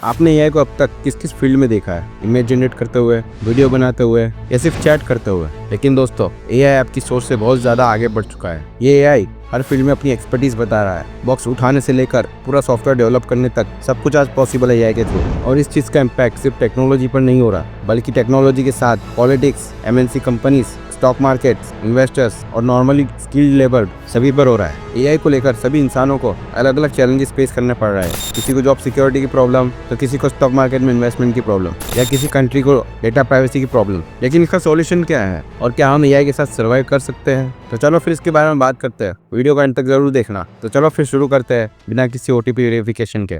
आपने एआई को अब तक किस किस फील्ड में देखा है? इमेज जनरेट करते हुए, वीडियो बनाते हुए या सिर्फ चैट करते हुए? लेकिन दोस्तों, एआई आपकी सोच से बहुत ज़्यादा आगे बढ़ चुका है। ये एआई हर फील्ड में अपनी एक्सपर्टीज बता रहा है। बॉक्स उठाने से लेकर पूरा सॉफ्टवेयर डेवलप करने तक सब कुछ आज पॉसिबल है एआई के थ्रू। और इस चीज़ का इम्पैक्ट सिर्फ टेक्नोलॉजी पर नहीं हो रहा, बल्कि टेक्नोलॉजी के साथ politics, MNC companies, stock markets, investors और नॉर्मली स्किल्ड लेबर सभी पर हो रहा है। एआई को लेकर सभी इंसानों को अलग अलग चैलेंजेस फेस करने पड़ रहा है। किसी को जॉब सिक्योरिटी की प्रॉब्लम, तो किसी को स्टॉक मार्केट में इन्वेस्टमेंट की प्रॉब्लम, या किसी कंट्री को डेटा प्राइवेसी की प्रॉब्लम। लेकिन इसका सॉल्यूशन क्या है और क्या हम एआई के साथ सर्वाइव कर सकते हैं? तो चलो फिर इसके बारे में बात करते हैं। वीडियो का अंत तक जरूर देखना। तो चलो फिर शुरू करते हैं बिना किसी ओटीपी वेरिफिकेशन के।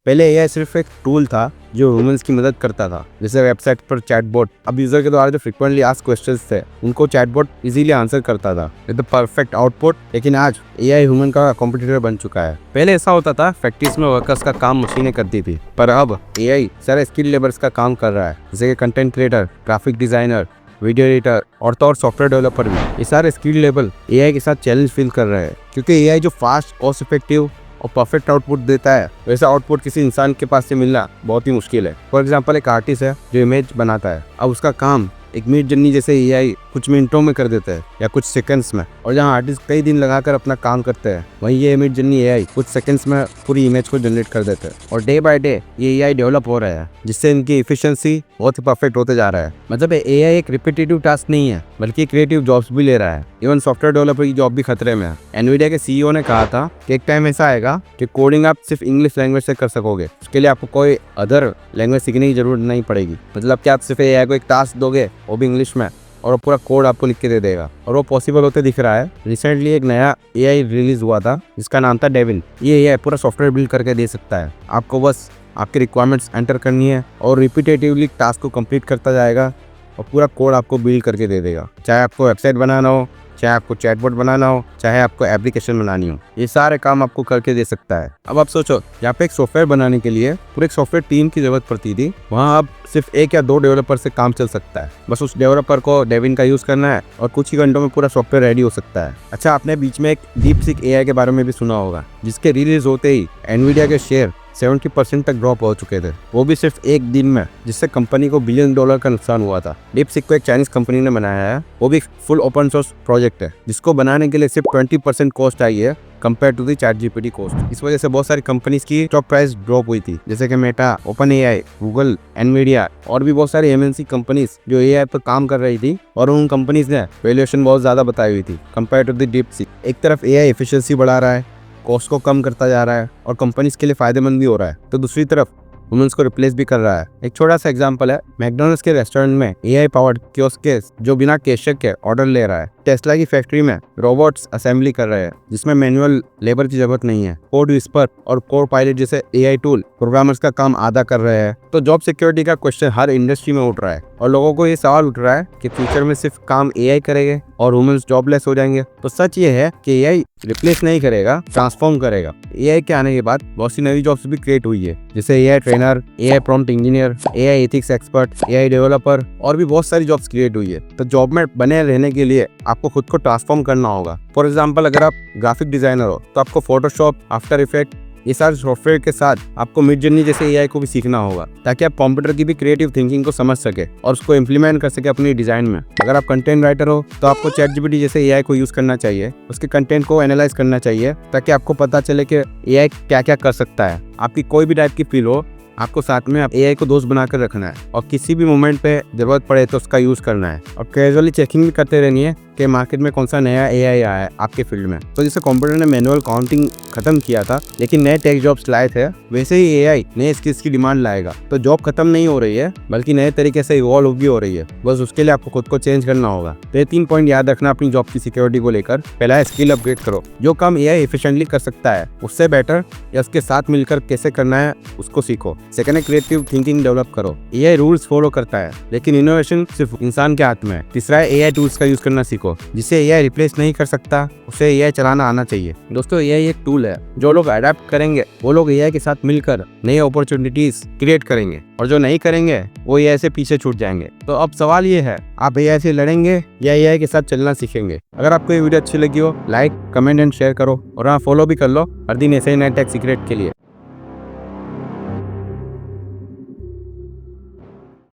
पहले एआई सिर्फ एक टूल था जो ह्यूमंस की मदद करता था, जैसे वेबसाइट पर चैटबॉट। अब यूजर के द्वारा जो फ्रीक्वेंटली आस्क्ड क्वेश्चंस थे उनको चैटबॉट इजीली आंसर करता था विद द परफेक्ट आउटपुट। लेकिन आज एआई ह्यूमन का कॉम्पिटिटर बन चुका है। पहले ऐसा होता था, फैक्ट्रीज में वर्कर्स का काम मशीनें करती थी, पर अब एआई सारे स्किल लेबर्स का काम कर रहा है, जैसे content creator, graphic designer, video editor और तो और सॉफ्टवेयर डेवलपर भी। ये सारे स्किल लेवल एआई के साथ चैलेंज फील कर रहे हैं, क्योंकि एआई जो फास्ट, कॉस्ट इफेक्टिव और परफेक्ट आउटपुट देता है, वैसा आउटपुट किसी इंसान के पास से मिलना बहुत ही मुश्किल है। फॉर एग्जांपल, एक आर्टिस्ट है जो इमेज बनाता है। अब उसका काम एक मिड जर्नी जैसे एआई कुछ मिनटों में कर देता है या कुछ सेकंड्स में। और जहां आर्टिस्ट कई दिन लगाकर अपना काम करते हैं, वहीं ये मिड जर्नी एआई कुछ सेकंड्स में पूरी इमेज को जनरेट कर देते हैं। और डे बाय डे ये एआई डेवलप हो रहा है, जिससे इनकी एफिशिएंसी बहुत ही परफेक्ट होते जा रहा है। मतलब एआई एक रिपीटेटिव टास्क नहीं है, बल्कि क्रिएटिव जॉब्स भी ले रहा है। इवन सॉफ्टवेयर डेवलपर की जॉब भी खतरे में है। एनवीडिया के सीईओ ने कहा था कि एक टाइम ऐसा आएगा कि कोडिंग आप सिर्फ इंग्लिश लैंग्वेज से कर सकोगे। उसके लिए आपको कोई अदर लैंग्वेज सीखने की जरूरत नहीं पड़ेगी। मतलब कि आप सिर्फ एआई को एक टास्क दोगे, वो भी इंग्लिश में, और पूरा कोड आपको लिख के दे देगा। और वो पॉसिबल होते दिख रहा है। रिसेंटली एक नया एआई रिलीज हुआ था जिसका नाम था डेविन। ये एआई पूरा सॉफ्टवेयर बिल्ड करके दे सकता है। आपको बस आपकी रिक्वायरमेंट्स एंटर करनी है और रिपीटेटिवली टास्क को कंप्लीट करता जाएगा और पूरा कोड आपको बिल्ड करके दे देगा। चाहे आपको वेबसाइट बनाना हो, चाहे आपको चैटबॉट बनाना हो, चाहे आपको एप्लीकेशन बनानी हो, ये सारे काम आपको करके दे सकता है। अब आप सोचो, यहाँ पे एक सॉफ्टवेयर बनाने के लिए पूरे एक सॉफ्टवेयर टीम की जरूरत पड़ती थी, वहाँ अब सिर्फ 1 या 2 डेवलपर से काम चल सकता है। बस उस डेवलपर को डेविन का यूज करना है और कुछ ही घंटों में पूरा सॉफ्टवेयर रेडी हो सकता है। अच्छा, आपने बीच में एक डीपसीक एआई के बारे में भी सुना होगा, जिसके रिलीज होते ही एनवीडिया के शेयर 70% तक ड्रॉप हो चुके थे, वो भी सिर्फ एक दिन में, जिससे कंपनी को $1 बिलियन का नुकसान हुआ था। डीपसीक को एक चाइनीज कंपनी ने बनाया है, वो भी फुल ओपन सोर्स प्रोजेक्ट है, जिसको बनाने के लिए सिर्फ 20% कॉस्ट आई है compare to the ChatGPT cost. इस वजह से बहुत सारी कंपनीज की स्टॉक प्राइस ड्रॉप हुई थी, जैसे कि Meta, open AI, Google, Nvidia और भी बहुत सारी एमएनसी कंपनीज जो एआई पर काम कर रही थी, और उन कंपनीज ने वैल्यूएशन बहुत ज्यादा बताई हुई थी कंपेयर टू दी डीपसीक। एक तरफ एआई एफिशिएंसी बढ़ा रहा है, कॉस्ट को कम करता जा रहा है और कंपनीज के लिए फायदेमंद भी हो रहा है, तो दूसरी तरफ ह्यूमंस को रिप्लेस भी कर रहा है। एक छोटा सा एग्जांपल है, मैकडॉनल्ड्स के रेस्टोरेंट में एआई पावर्ड कियोस्क जो बिना कैशियर के ऑर्डर ले रहा है। टेस्ला की फैक्ट्री में रोबोट्स असेंबली कर रहे हैं, जिसमें मैनुअल लेबर की जरूरत नहीं है। कोड विस्पर और कोड पायलट जैसे एआई टूल प्रोग्रामर्स का काम आधा कर रहे हैं। तो जॉब सिक्योरिटी का क्वेश्चन हर इंडस्ट्री में उठ रहा है, और लोगों को ये सवाल उठ रहा है कि फ्यूचर में सिर्फ काम एआई करेंगे और ह्यूमंस जॉबलेस हो जाएंगे। तो सच ये है कि एआई रिप्लेस नहीं करेगा, ट्रांसफॉर्म करेगा। एआई के आने के बाद बहुत सी नई जॉब्स भी क्रिएट हुई है, जैसे AI trainer, AI prompt engineer, AI ethics expert, AI developer और भी बहुत सारी जॉब्स क्रिएट हुई है। तो जॉब में बने रहने के लिए आपको खुद को ट्रांसफॉर्म करना होगा। फॉर एग्जाम्पल, अगर आप ग्राफिक डिजाइनर हो तो आपको फोटोशॉप, आफ्टर इफेक्ट, ये सारे सॉफ्टवेयर के साथ आपको मिड जर्नी जैसे एआई को भी सीखना होगा, ताकि आप कंप्यूटर की भी क्रिएटिव थिंकिंग को समझ सके और उसको इम्प्लीमेंट कर सके अपनी डिजाइन में। अगर आप कंटेंट राइटर हो तो आपको ChatGPT जैसे एआई को यूज करना चाहिए, उसके कंटेंट को एनालाइज करना चाहिए, ताकि आपको पता चले कि एआई क्या क्या कर सकता है। आपकी कोई भी टाइप की फील हो, आपको साथ में एआई को दोस्त बनाकर रखना है और किसी भी मोमेंट पे जरूरत पड़े तो उसका यूज करना है। और कैजुअली चेकिंग भी करते रहनी है कि मार्केट में कौन सा नया एआई आया है आपके फील्ड में। तो जैसे कंप्यूटर ने मैनुअल काउंटिंग खत्म किया था, लेकिन नए टेक जॉब्स लाए थे, वैसे ही एआई नए स्किल्स की डिमांड लाएगा। तो जॉब खत्म नहीं हो रही है, बल्कि नए तरीके से इवॉल्व भी हो रही है। बस उसके लिए आपको खुद को चेंज करना होगा। तो ये 3 पॉइंट याद रखना अपनी जॉब की सिक्योरिटी को लेकर। पहला है स्किल अपग्रेड करो। जो काम एआई एफिशिएंटली कर सकता है उससे बेटर या उसके साथ मिलकर कैसे करना है उसको सीखो। सेकंड है क्रिएटिव थिंकिंग डेवलप करो। एआई रूल्स फॉलो करता है, लेकिन इनोवेशन सिर्फ इंसान के हाथ में है। तीसरा है एआई टूल्स का यूज करना सीखो। को। जिसे एआई रिप्लेस नहीं कर सकता उसे एआई चलाना आना चाहिए। दोस्तों एआई एक टूल है, जो लोग अडेप्ट करेंगे वो लोग एआई के साथ मिलकर नई अपॉर्चुनिटीज क्रिएट करेंगे, और जो नहीं करेंगे वो एआई से पीछे छूट जाएंगे। तो अब सवाल ये है, आप एआई से लड़ेंगे या एआई के साथ चलना सीखेंगे? अगर आपको ये वीडियो अच्छी लगी हो, लाइक, कमेंट एंड शेयर करो, और हाँ, फॉलो भी कर लो हर दिन ऐसे ही नए टेक सीक्रेट के लिए।